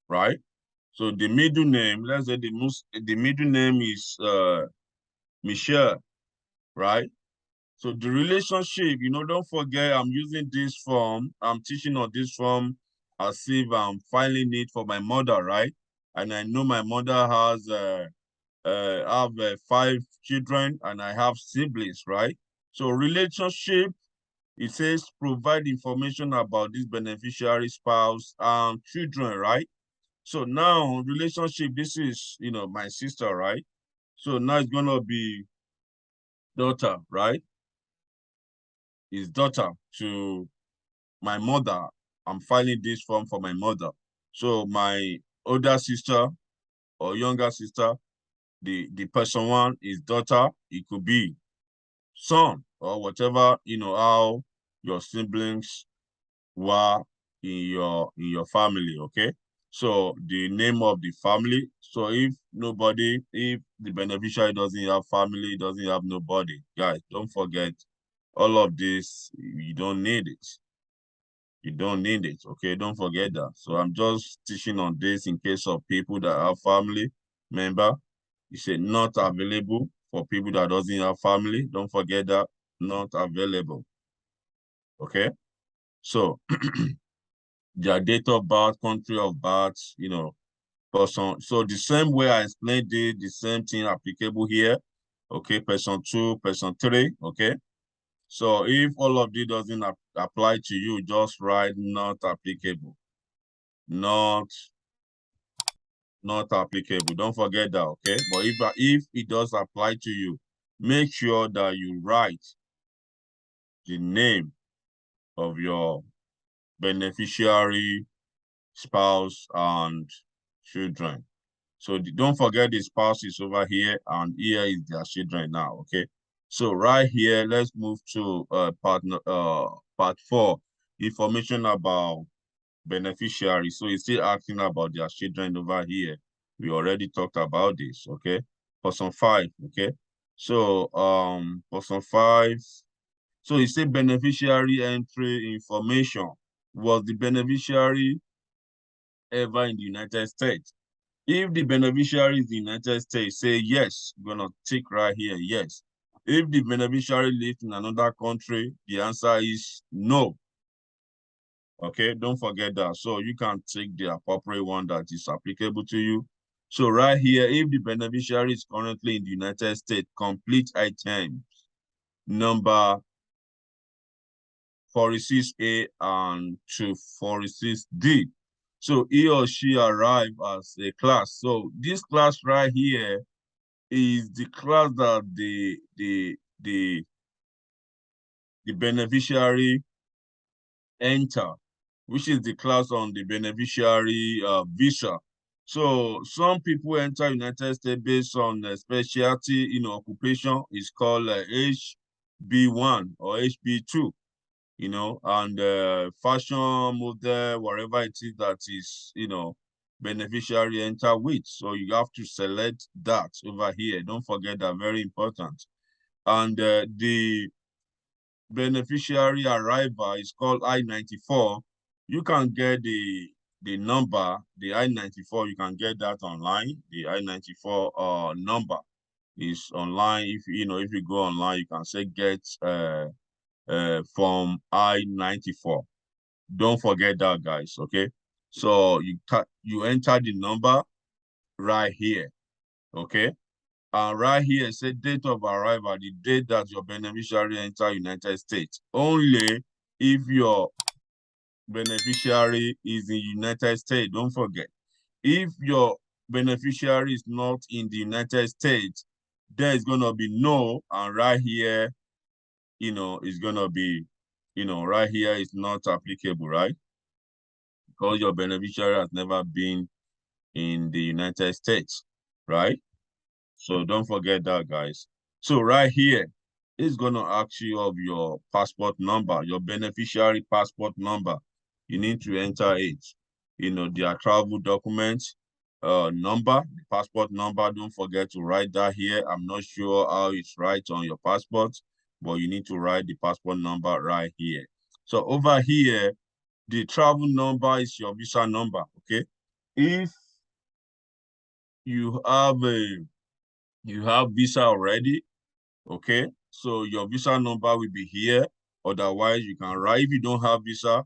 right? So the middle name, let's say the middle name is Michelle, right? So the relationship, don't forget I'm using this form, I'm teaching on this form as if I'm filing it for my mother, right? And I know my mother has have 5 children and I have siblings, right? So relationship, it says provide information about this beneficiary spouse and children, right? So now relationship, this is, my sister, right? So now it's gonna be daughter, right? Is daughter to my mother. I'm filing this form for my mother. So my older sister or younger sister, the person 1 is daughter. It could be son or whatever, how your siblings were in your family, okay? So the name of the family. So if the beneficiary doesn't have family, doesn't have nobody, guys, don't forget all of this. You don't need it. You don't need it, okay? Don't forget that. So I'm just teaching on this in case of people that have family member. You say not available for people that doesn't have family. Don't forget that, not available, okay? So their date of birth, country of birth, person. So the same way I explained it, the same thing applicable here, okay? Person 2, person 3, okay? So if all of this doesn't apply to you, just write not applicable. Not applicable. Don't forget that, okay? But if it does apply to you, make sure that you write the name of your beneficiary, spouse, and children. So don't forget the spouse is over here, and here is their children now, okay? So right here, let's move to part 4, information about beneficiary. So he's still asking about their children over here. We already talked about this, okay? Person 5, okay? So person 5, so he said beneficiary entry information. Was the beneficiary ever in the United States? If the beneficiary is the United States, say yes. We're gonna tick right here, yes. If the beneficiary lives in another country, the answer is no. Okay, don't forget that. So you can take the appropriate one that is applicable to you. So right here, if the beneficiary is currently in the United States, complete items number 46A and to 46D. So he or she arrived as a class. So this class right here is the class that the beneficiary enter, which is the class on the beneficiary visa. So some people enter United States based on specialty, occupation is called HB1 or HB2. and fashion model, whatever it is that is, beneficiary enter with. So you have to select that over here. Don't forget that, very important. And the beneficiary arrival is called I-94. You can get the number, the I-94, you can get that online. The I-94 number is online. If you go online, you can say get from I-94. Don't forget that, guys, okay? So you enter the number right here, okay? And right here, say date of arrival, the date that your beneficiary enter United States. Only if your beneficiary is in United States, don't forget. If your beneficiary is not in the United States, there is going to be no, and right here, is going to be, right here is not applicable, right? Because your beneficiary has never been in the United States, right? So don't forget that, guys. So right here, it's going to ask you of your passport number, your beneficiary passport number. You need to enter it. Their travel documents number, the passport number. Don't forget to write that here. I'm not sure how it's right on your passport, but you need to write the passport number right here. So over here, the travel number is your visa number, okay? If you have visa already, okay? So your visa number will be here. Otherwise, you can write, if you don't have visa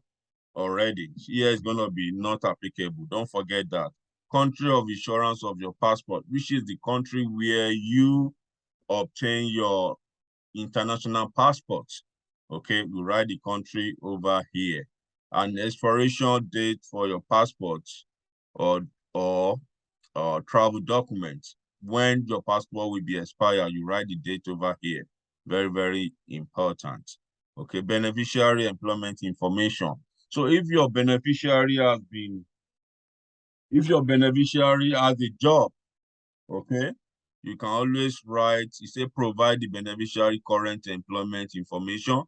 already, here is going to be not applicable. Don't forget that. Country of insurance of your passport, which is the country where you obtain your international passport. Okay, we write the country over here. And expiration date for your passport or or travel documents. When your passport will be expired, you write the date over here. Very, very important. Okay, beneficiary employment information. So if your beneficiary has a job, okay, you can always write, you say provide the beneficiary current employment information,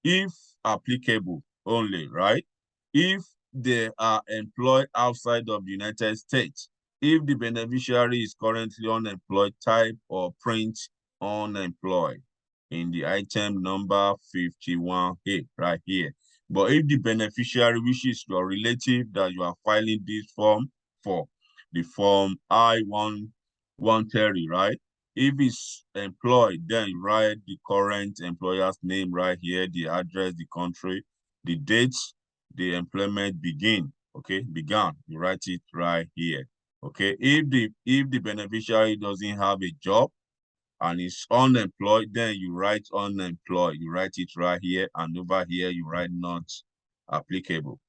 if applicable only, right? If they are employed outside of the United States, if the beneficiary is currently unemployed, type or print unemployed in the item number 51A right here. But if the beneficiary, which is your relative that you are filing this form for, the form I-130, right? If it's employed, then you write the current employer's name right here, the address, the country, the dates the employment began. You write it right here. Okay, if the beneficiary doesn't have a job and is unemployed, then you write unemployed. You write it right here, and over here you write not applicable.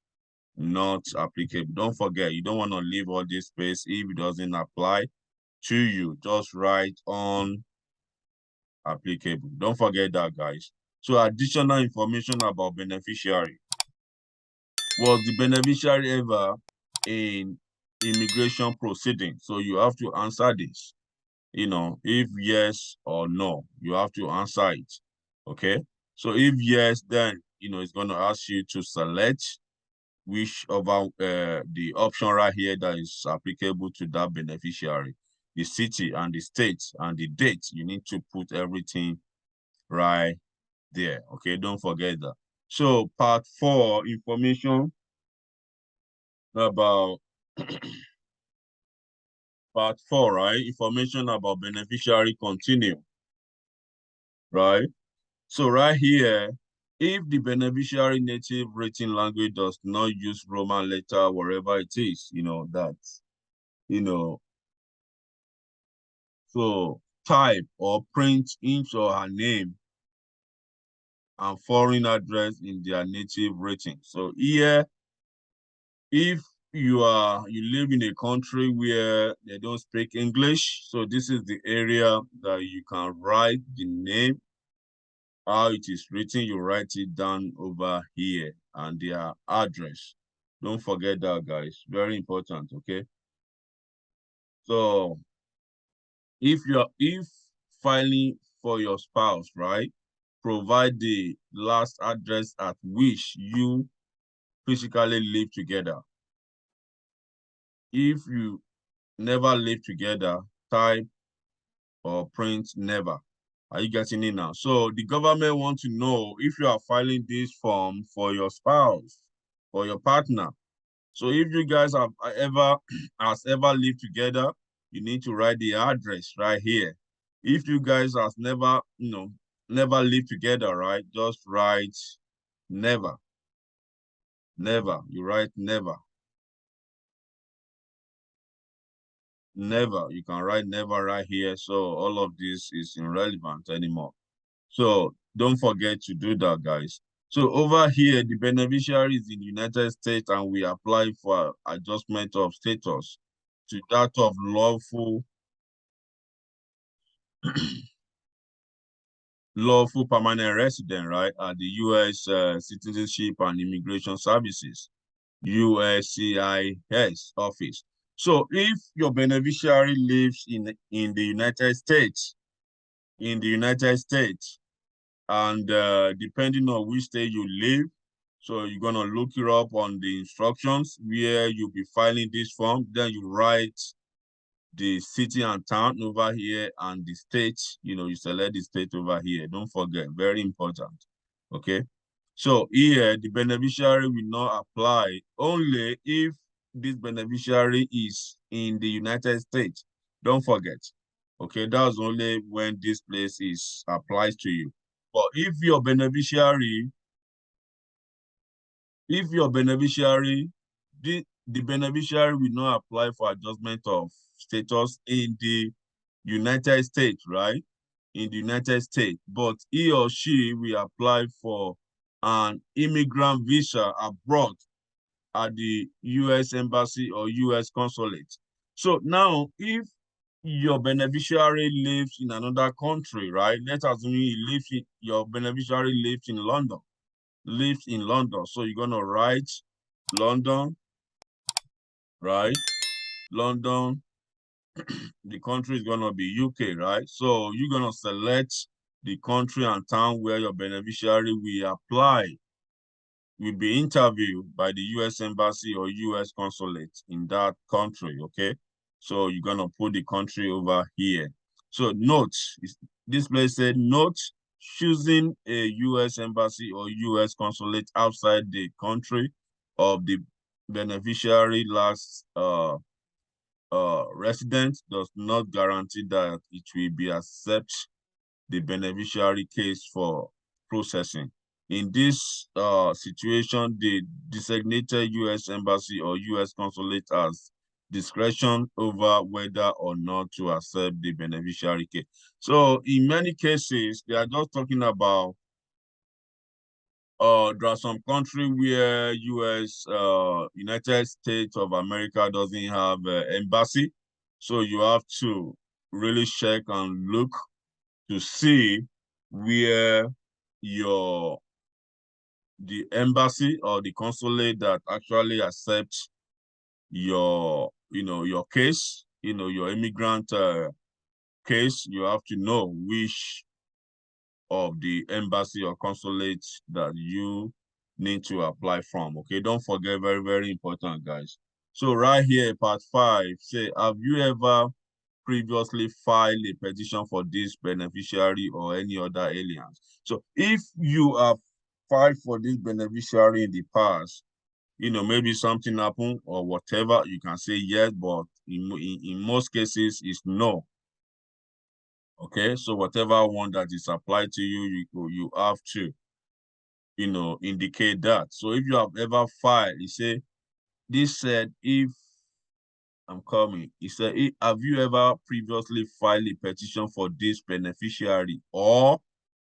Not applicable. Don't forget, you don't want to leave all this space if it doesn't apply to you. Just write on applicable. Don't forget that, guys. So additional information about beneficiary. Was the beneficiary ever in immigration proceeding? So you have to answer this. If yes or no, you have to answer it. Okay. So if yes, then it's going to ask you to select which of the option right here that is applicable to that beneficiary, the city and the state and the date. You need to put everything right there. Okay, don't forget that. So part 4, information about part 4, right? Information about beneficiary continue, right? So right here, if the beneficiary native written language does not use Roman letter, wherever it is, so type or print his or her name and foreign address in their native writing. So here, if you live in a country where they don't speak English, so this is the area that you can write the name, how it is written, you write it down over here, and their address. Don't forget that, guys. Very important, okay? So if filing for your spouse, right? provide the last address at which you physically live together. If you never live together, type or print never. Are you getting it now? So the government wants to know if you are filing this form for your spouse, for your partner. So if you guys have ever lived together, you need to write the address right here. If you guys have never, never lived together, right? Just write never. Never. You write never. Never. You can write never right here. So all of this is irrelevant anymore. So don't forget to do that, guys. So over here, the beneficiary is in the United States and we apply for adjustment of status to that of lawful lawful permanent resident, right, at the U.S. Citizenship and Immigration Services, USCIS office. So if your beneficiary lives in the United States, and depending on which state you live, so you're gonna look it up on the instructions where you'll be filing this form, then you write the city and town over here and the state, you select the state over here. Don't forget, very important, okay? So here, the beneficiary will not apply only if this beneficiary is in the United States. Don't forget, okay? That's only when this place applies to you. But if your beneficiary, the beneficiary will not apply for adjustment of status in the United States, right? In the United States, but he or she will apply for an immigrant visa abroad at the U.S. Embassy or U.S. Consulate. So now, if your beneficiary lives in another country, right? Let's assume your beneficiary lives in London. So you're gonna write London, right? London, the country is gonna be UK, right? So you're gonna select the country and town where your beneficiary will be interviewed by the US Embassy or US Consulate in that country, okay? So you're gonna put the country over here. So note, this place said note, choosing a US Embassy or US Consulate outside the country of the beneficiary last resident does not guarantee that it will be accept the beneficiary case for processing. In this situation, the designated U.S. Embassy or U.S. Consulate has discretion over whether or not to accept the beneficiary case. So in many cases, they are just talking about there are some countries where United States of America doesn't have an embassy. So you have to really check and look to see where the embassy or the consulate that actually accepts your case, your immigrant case. You have to know which of the embassy or consulate that you need to apply from, okay? Don't forget, very, very important, guys. So right here, part 5, say, have you ever previously filed a petition for this beneficiary or any other aliens? So if you have filed for this beneficiary in the past, maybe something happened or whatever, you can say yes, but in most cases, it's no. Okay, so whatever one that is applied to you, you have to, indicate that. So if you have ever filed, this said, if I'm coming, he said, have you ever previously filed a petition for this beneficiary or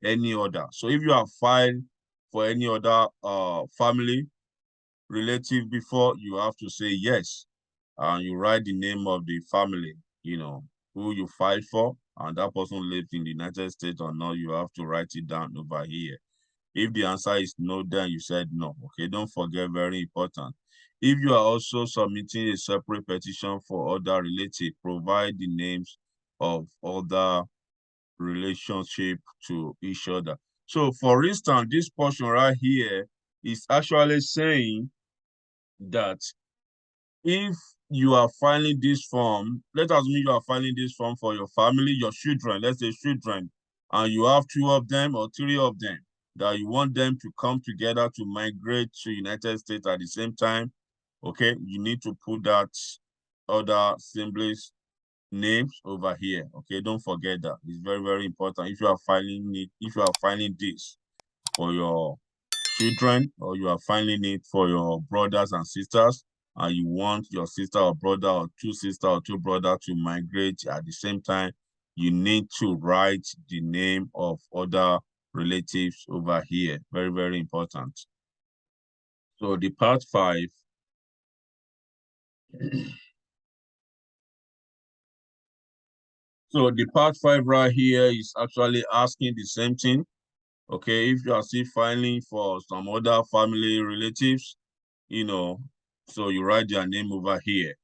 any other? So if you have filed for any other family relative before, you have to say yes. And you write the name of the family, who you filed for, and that person lives in the United States or not, you have to write it down over here. If the answer is no, then you said no, okay? Don't forget, very important. If you are also submitting a separate petition for other relative, provide the names of other relationship to each other. So for instance, this portion right here is actually saying that if you are filing this form, let us mean you are filing this form for your family, your children, let's say children, and you have 2 of them or 3 of them, that you want them to come together to migrate to United States at the same time, okay, you need to put that other siblings' names over here. Okay, don't forget that. It's very, very important. If you are filing it, if you are filing this for your children, or you are filing it for your brothers and sisters, and you want your sister or brother or 2 sisters or 2 brothers to migrate at the same time, you need to write the name of other relatives over here. Very, very important. So the part 5, so the part 5 right here is actually asking the same thing. Okay, if you are still filing for some other family relatives, you know, so you write their name over here.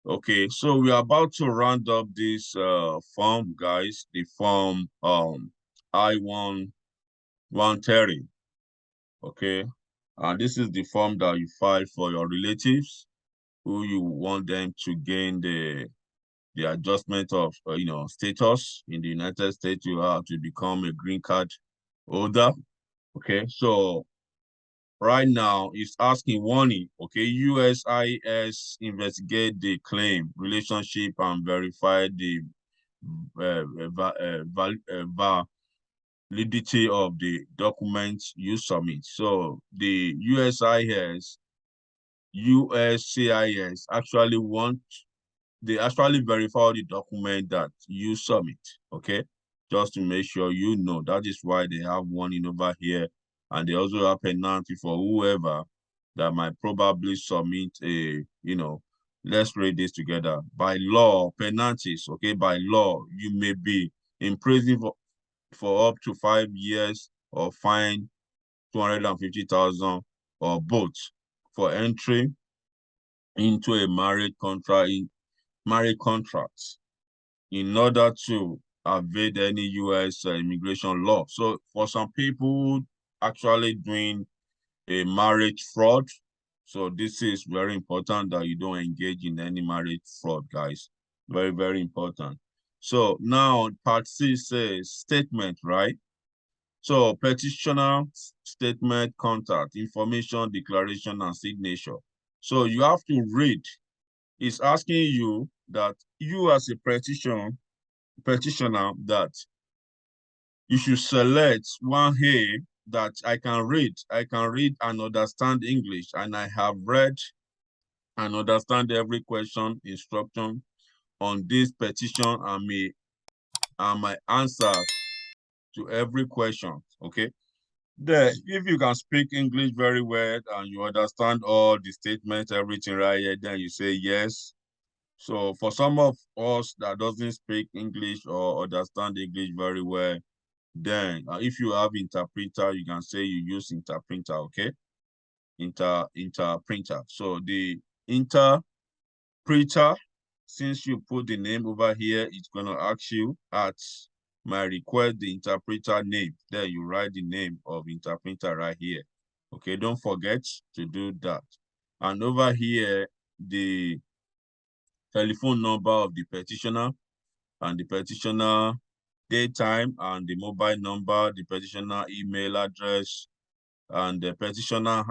Okay, so we are about to round up this form, guys, the form I-130. Okay, and this is the form that you file for your relatives who you want them to gain the adjustment of status in the United States. You have to become a green card holder. Okay, so right now it's asking warning. Okay, USCIS investigate the claim, relationship, and verify the validity of the documents you submit. So the USCIS actually they actually verify the document that you submit, okay? Just to make sure you know. That is why they have warning over here, and they also have penalty for whoever that might probably submit let's read this together. By law, penalties, okay? By law, you may be in prison for up to 5 years or fine 250,000 or both for entry into a marriage contract in order to evade any U.S. Immigration law. So for some people actually doing a marriage fraud, so this is very important that you don't engage in any marriage fraud, guys. Very, very important. So now part C says statement, right? So petitioner, statement, contact, information, declaration, and signature. So you have to read. It's asking you that you as a petitioner that you should select one here that I can read. I can read and understand English, and I have read and understand every question, instruction on this petition, and my answer to every question. Okay. Then, if you can speak English very well and you understand all the statements, everything right here, then you say yes. So for some of us that doesn't speak English or understand English very well, then if you have interpreter, you can say you use interpreter, okay? Interpreter. So the interpreter, since you put the name over here, it's gonna ask you at my request the interpreter name. Then you write the name of interpreter right here. Okay, don't forget to do that. And over here, the telephone number of the petitioner and the petitioner daytime and the mobile number, the petitioner email address, and the petitioner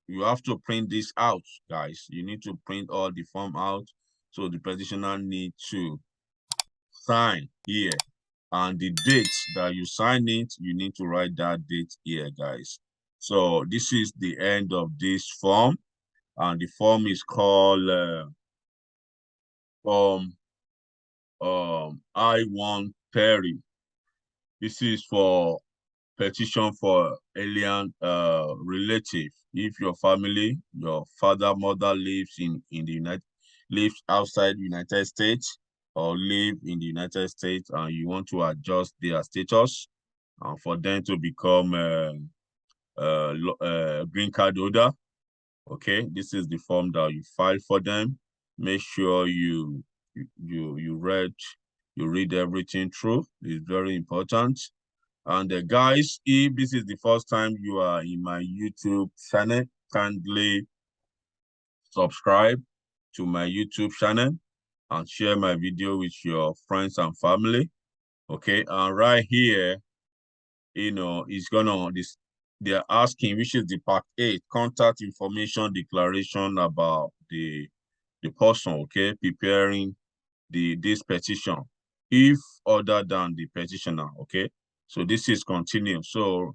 you have to print this out, guys. You need to print all the form out. So the petitioner need to sign here. And the date that you sign it, you need to write that date here, guys. So this is the end of this form. And the form is called form I-130. This is for petition for alien relative. If your family, your father, mother lives outside the United States or live in the United States, and you want to adjust their status for them to become green card holder. Okay, this is the form that you file for them. Make sure you read everything through. It's very important. And guys, if this is the first time you are in my YouTube channel, kindly subscribe to my YouTube channel and share my video with your friends and family. Okay, and right here, it's this. They're asking, which is the part 8, contact information declaration about the person, okay, preparing this petition, if other than the petitioner, okay. So this is continue. So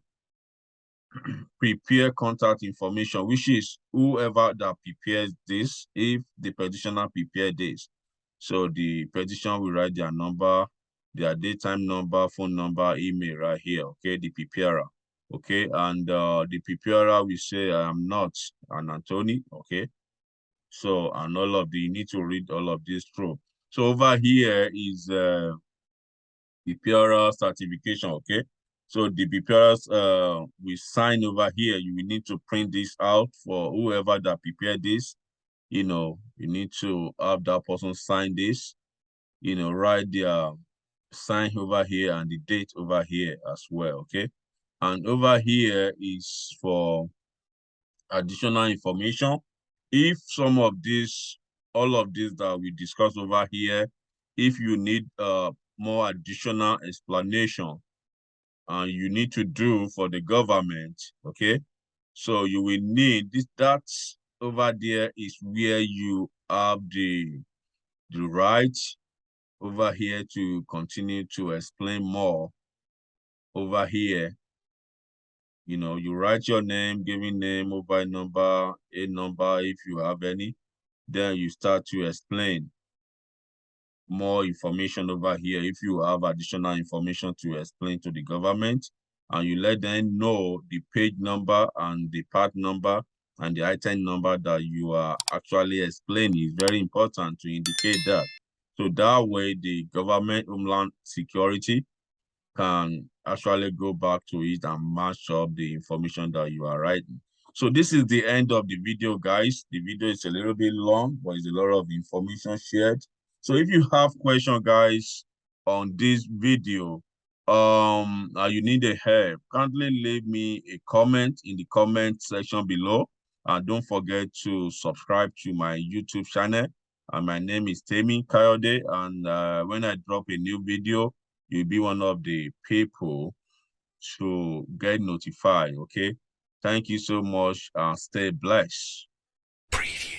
prepare contact information, which is whoever that prepares this, if the petitioner prepared this. So the petition will write their number, their daytime number, phone number, email right here, okay, the preparer, okay, and the preparer will say, I am not an attorney, okay. So, and all of you need to read all of this through. So over here is preparer certification, okay? So the preparers we sign over here. You will need to print this out for whoever that prepared this. You need to have that person sign this, write their sign over here and the date over here as well, okay? And over here is for additional information. If some of this, all of this that we discussed over here, if you need more additional explanation, you need to do for the government, okay? So you will need this, that's over there is where you have the right over here to continue to explain more over here. You write your name, giving name, mobile number, a number if you have any. Then you start to explain more information over here if you have additional information to explain to the government, and you let them know the page number and the part number and the item number that you are actually explaining. Is very important to indicate that. So that way the government Homeland Security can actually go back to it and match up the information that you are writing. So this is the end of the video, guys. The video is a little bit long, but it's a lot of information shared. So if you have questions, guys, on this video, you need a help, kindly leave me a comment in the comment section below. And don't forget to subscribe to my YouTube channel. And my name is Temi Kayode. And when I drop a new video, you'll be one of the people to get notified, okay? Thank you so much and stay blessed. Preview.